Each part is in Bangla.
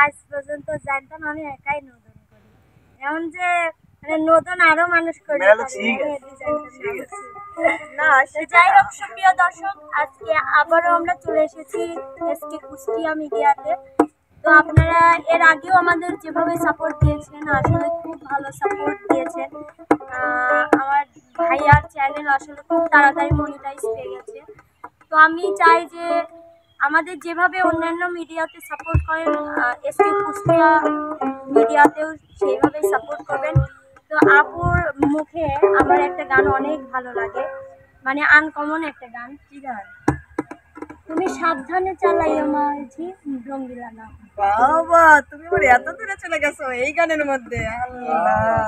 আজ পর্যন্ত জানতাম আমি একাই নদন করি, এমন যে মানে নদন আরো মানুষ করে। না যাই হোক, সুপ্রিয় দর্শক, আজকে আবারও আমরা চলে এসেছি এসকে কুষ্টিয়া মিডিয়াতে। তো আপনারা এর আগেও আমাদের যেভাবে সাপোর্ট দিয়েছেন, আসলে খুব ভালো সাপোর্ট দিয়েছেন। আমার ভাইয়ার চ্যানেল আসলে খুব তাড়াতাড়ি মনিটাইজ পেয়ে গেছে। তো আমি চাই যে আমাদের যেভাবে অন্যান্য মিডিয়াতে সাপোর্ট করেন, এসকে কুষ্টিয়া মিডিয়াতেও সেইভাবে সাপোর্ট করবেন। তো আপুর মুখে আমার একটা গান অনেক ভালো লাগে, মানে আনকমন একটা গান। কি গান? তুমি সাবধানে চালাইও মাঝি রঙ্গিলা না। বাবা, তুমি আমার এত দূরে চলে গেছো এই গানের মধ্যে। আল্লাহ,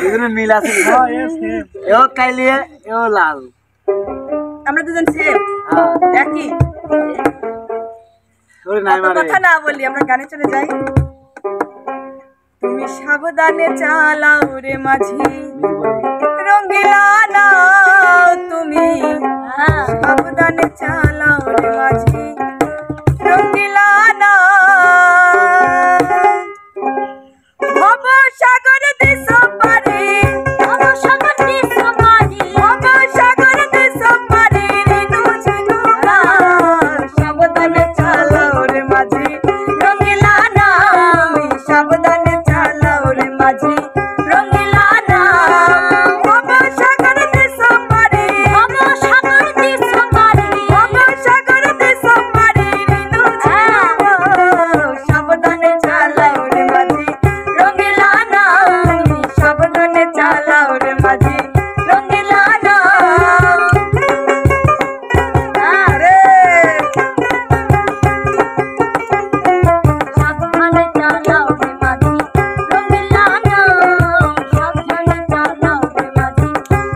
দুজনে মিল আছে। এও কাইলিয়ে এও লাল, আমরা দুজন সেম একই। তোরে নাই মারে কথা না বলি, আমরা গানে চলে যাই। তুমি সাবধানে চালাও রে মাঝি রঙ্গিলা না, তুমি সাবধানে চালাও রে মাঝি রঙ্গিলা না। ভব সাগর দেশ পারে, ভব সাগর দেশ পারে, ভব সাগর দেশ পারে ঋতু ঝিনুরা। সাবধানে চালাও রে মাঝি রঙ্গিলা না, সাবধানে চালাও রে মাঝি রঙ্গিলা না। ভব সাগর দেশ পারে, ভব সাগর দেশ পারে, ভব সাগর দেশ পারে ঋতু ঝিনুরা। সাবধানে চালাও রে মাঝি রঙ্গিলা না, সাবধানে চালাও রে মাঝি রঙ্গিলা না। আরে সাবধানে চালাও রে মাঝি রঙ্গিলা না, সাবধানে চালাও রে মাঝি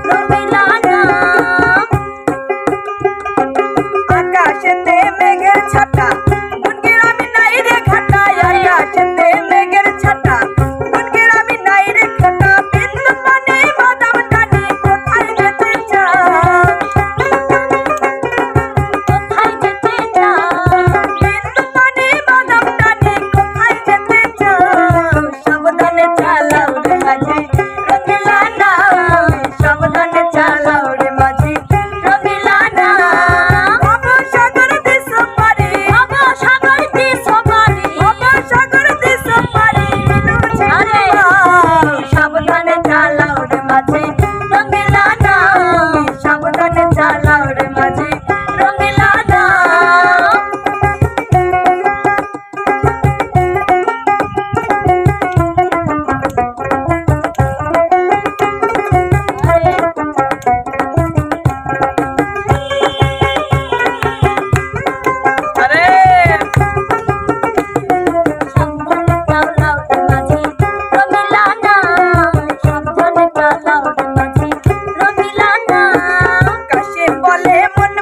রঙ্গিলা না। আকাশেতে মেঘের ছাতা, গুনগির আমি নাই রে খাটা। আকাশেতে মেঘের ছাতা, গুনগির আমি নাই রে খাটা। বিন্দু পানি বাদাম টানি, কোথায় যেতে চাও? কোথায় যেতে চাও? বিন্দু পানি বাদাম টানি, কোথায় যেতে চাও? সাবধানে চালাও রে মাঝি রঙ্গিলা না, সাবধানে চালাও রে মাঝি রঙ্গিলা না। ভব সাগর দেশ পারে, ভব সাগর দেশ পারে, ভব সাগর দেশ পারে ঋতু ঝিনুরা। সাবধানে চালাও রে মাঝি রঙ্গিলা না, সাবধানে চালাও রে মাঝি রঙ্গিলা না। আরে সাবধানে চালাও রে মাঝি রঙ্গিলা না, সাবধানে চালাও রে মাঝি রঙ্গিলা না। কাশে বলে মন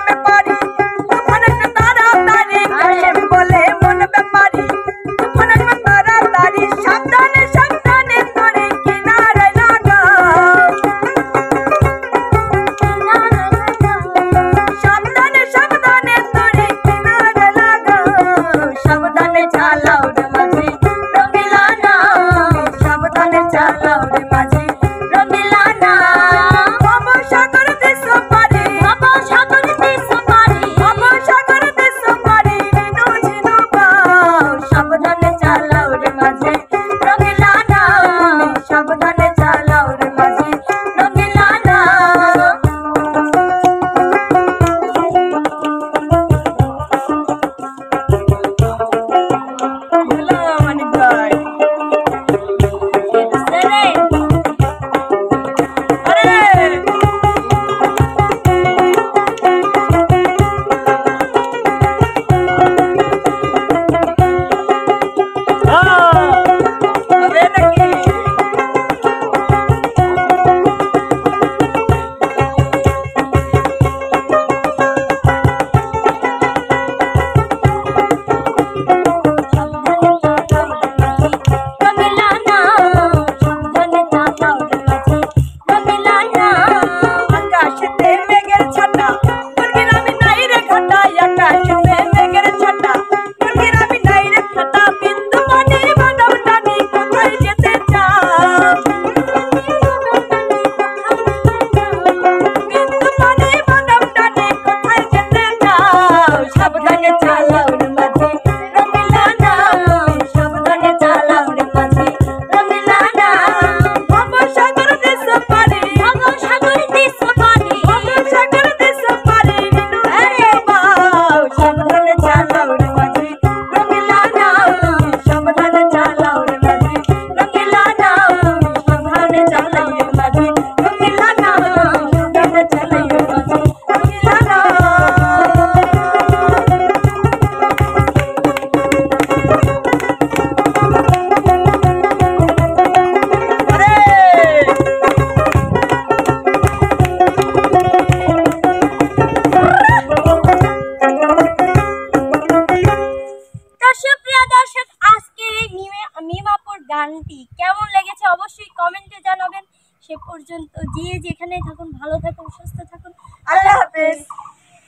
গানটি কেমন লেগেছে অবশ্যই কমেন্টে জানাবেন। সে পর্যন্ত যে যেখানে থাকুন ভালো থাকুন সুস্থ থাকুন। আল্লাহ হাফেজ।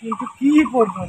কিন্তু কি পড়বো